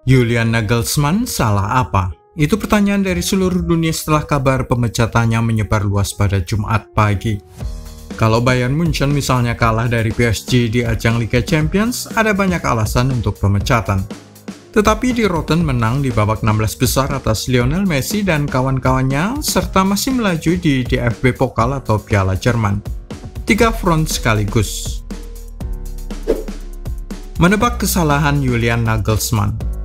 Julian Nagelsmann salah apa? Itu pertanyaan dari seluruh dunia setelah kabar pemecatannya menyebar luas pada Jumat pagi. Kalau Bayern Munchen misalnya kalah dari PSG di ajang Liga Champions, ada banyak alasan untuk pemecatan. Tetapi di Rotten menang di babak 16 besar atas Lionel Messi dan kawan-kawannya, serta masih melaju di DFB Pokal atau Piala Jerman. 3 front sekaligus. Menebak kesalahan Julian Nagelsmann.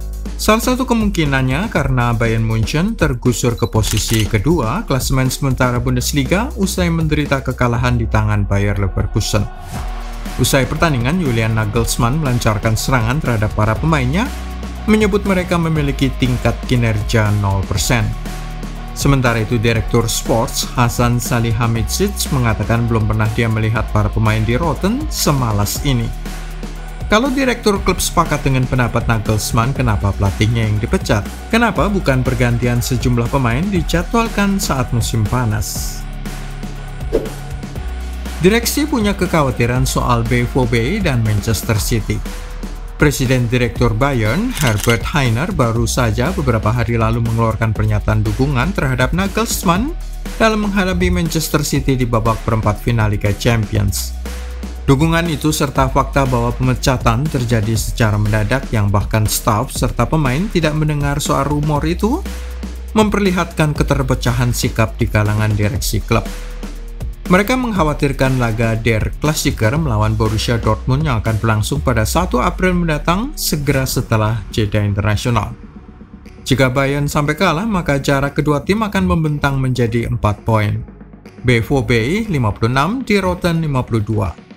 Salah satu kemungkinannya karena Bayern Munchen tergusur ke posisi kedua klasemen sementara Bundesliga usai menderita kekalahan di tangan Bayer Leverkusen. Usai pertandingan, Julian Nagelsmann melancarkan serangan terhadap para pemainnya, menyebut mereka memiliki tingkat kinerja 0%. Sementara itu, Direktur Sports Hasan Salihamidzic mengatakan belum pernah dia melihat para pemain di Rotten semalas ini. Kalau direktur klub sepakat dengan pendapat Nagelsmann, kenapa pelatihnya yang dipecat? Kenapa bukan pergantian sejumlah pemain dijadwalkan saat musim panas? Direksi punya kekhawatiran soal BVB dan Manchester City. Presiden Direktur Bayern, Herbert Hainer, baru saja beberapa hari lalu mengeluarkan pernyataan dukungan terhadap Nagelsmann dalam menghadapi Manchester City di babak perempat final Liga Champions. Dukungan itu serta fakta bahwa pemecatan terjadi secara mendadak yang bahkan staf serta pemain tidak mendengar soal rumor itu memperlihatkan keterpecahan sikap di kalangan direksi klub. Mereka mengkhawatirkan laga Der Klassiker melawan Borussia Dortmund yang akan berlangsung pada 1 April mendatang segera setelah jeda internasional. Jika Bayern sampai kalah, maka jarak kedua tim akan membentang menjadi 4 poin. BVB 56, di Rotten 52.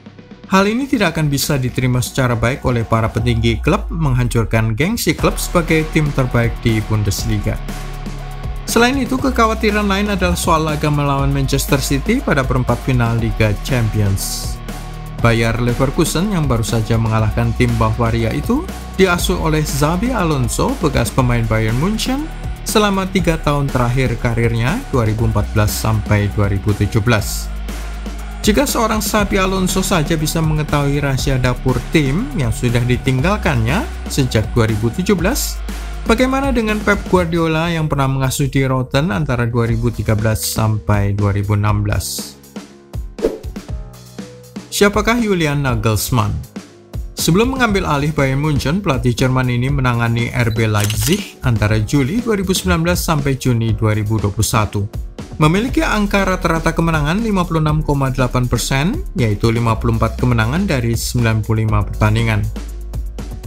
Hal ini tidak akan bisa diterima secara baik oleh para petinggi klub, menghancurkan gengsi klub sebagai tim terbaik di Bundesliga. Selain itu, kekhawatiran lain adalah soal laga melawan Manchester City pada perempat final Liga Champions. Bayer Leverkusen yang baru saja mengalahkan tim Bavaria itu diasuh oleh Xabi Alonso, bekas pemain Bayern Munchen, selama 3 tahun terakhir karirnya 2014 sampai 2017. Jika seorang Xabi Alonso saja bisa mengetahui rahasia dapur tim yang sudah ditinggalkannya sejak 2017, bagaimana dengan Pep Guardiola yang pernah mengasuh di Rotten antara 2013 sampai 2016? Siapakah Julian Nagelsmann? Sebelum mengambil alih Bayern Munchen, pelatih Jerman ini menangani RB Leipzig antara Juli 2019 sampai Juni 2021. Memiliki angka rata-rata kemenangan 56,8%, yaitu 54 kemenangan dari 95 pertandingan.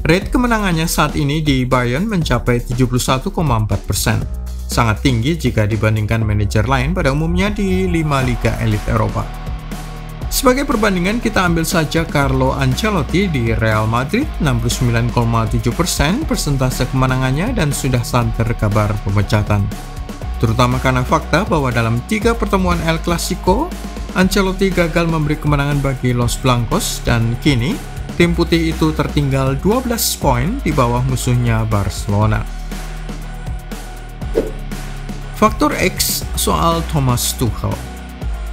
Rate kemenangannya saat ini di Bayern mencapai 71,4%, sangat tinggi jika dibandingkan manajer lain pada umumnya di 5 liga elit Eropa. Sebagai perbandingan, kita ambil saja Carlo Ancelotti di Real Madrid, 69,7% persentase kemenangannya dan sudah santer kabar pemecatan. Terutama karena fakta bahwa dalam 3 pertemuan El Clasico, Ancelotti gagal memberi kemenangan bagi Los Blancos dan kini tim putih itu tertinggal 12 poin di bawah musuhnya Barcelona. Faktor X soal Thomas Tuchel.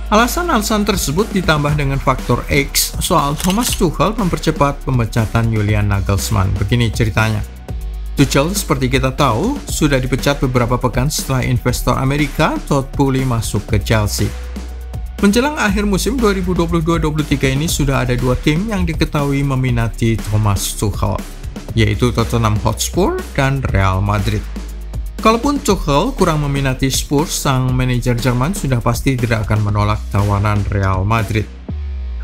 Alasan-alasan tersebut ditambah dengan faktor X soal Thomas Tuchel mempercepat pemecatan Julian Nagelsmann. Begini ceritanya. Tuchel, seperti kita tahu, sudah dipecat beberapa pekan setelah investor Amerika Todd Boehly masuk ke Chelsea. Menjelang akhir musim 2022-23 ini sudah ada 2 tim yang diketahui meminati Thomas Tuchel, yaitu Tottenham Hotspur dan Real Madrid. Kalaupun Tuchel kurang meminati Spurs, sang manajer Jerman sudah pasti tidak akan menolak tawaran Real Madrid.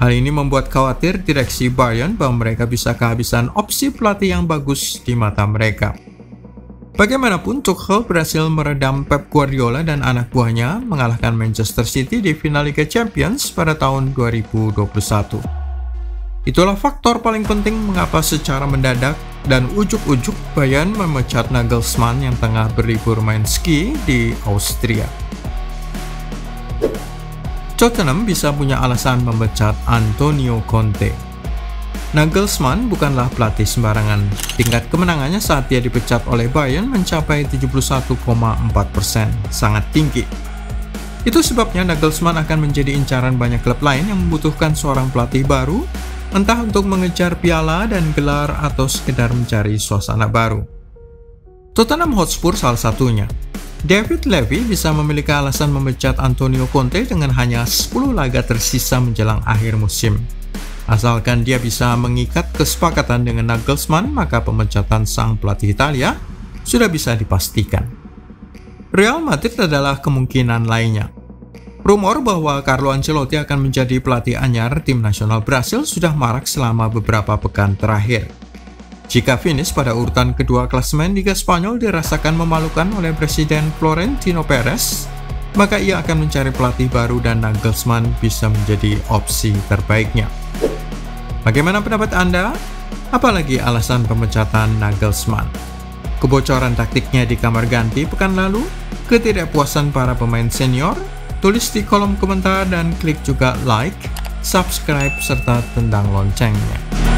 Hal ini membuat khawatir direksi Bayern bahwa mereka bisa kehabisan opsi pelatih yang bagus di mata mereka. Bagaimanapun, Tuchel berhasil meredam Pep Guardiola dan anak buahnya mengalahkan Manchester City di final Liga Champions pada tahun 2021. Itulah faktor paling penting mengapa secara mendadak dan ujuk-ujuk Bayern memecat Nagelsmann yang tengah berlibur main ski di Austria. Tottenham bisa punya alasan memecat Antonio Conte. Nagelsmann bukanlah pelatih sembarangan. Tingkat kemenangannya saat dia dipecat oleh Bayern mencapai 71,4%, sangat tinggi. Itu sebabnya Nagelsmann akan menjadi incaran banyak klub lain yang membutuhkan seorang pelatih baru, entah untuk mengejar piala dan gelar atau sekedar mencari suasana baru. Tottenham Hotspur salah satunya. David Levy bisa memiliki alasan memecat Antonio Conte dengan hanya 10 laga tersisa menjelang akhir musim. Asalkan dia bisa mengikat kesepakatan dengan Nagelsmann, maka pemecatan sang pelatih Italia sudah bisa dipastikan. Real Madrid adalah kemungkinan lainnya. Rumor bahwa Carlo Ancelotti akan menjadi pelatih anyar tim nasional Brasil sudah marak selama beberapa pekan terakhir. Jika finish pada urutan kedua klasemen Liga Spanyol dirasakan memalukan oleh Presiden Florentino Perez, maka ia akan mencari pelatih baru dan Nagelsmann bisa menjadi opsi terbaiknya. Bagaimana pendapat Anda? Apalagi alasan pemecatan Nagelsmann? Kebocoran taktiknya di kamar ganti pekan lalu? Ketidakpuasan para pemain senior? Tulis di kolom komentar dan klik juga like, subscribe, serta tendang loncengnya.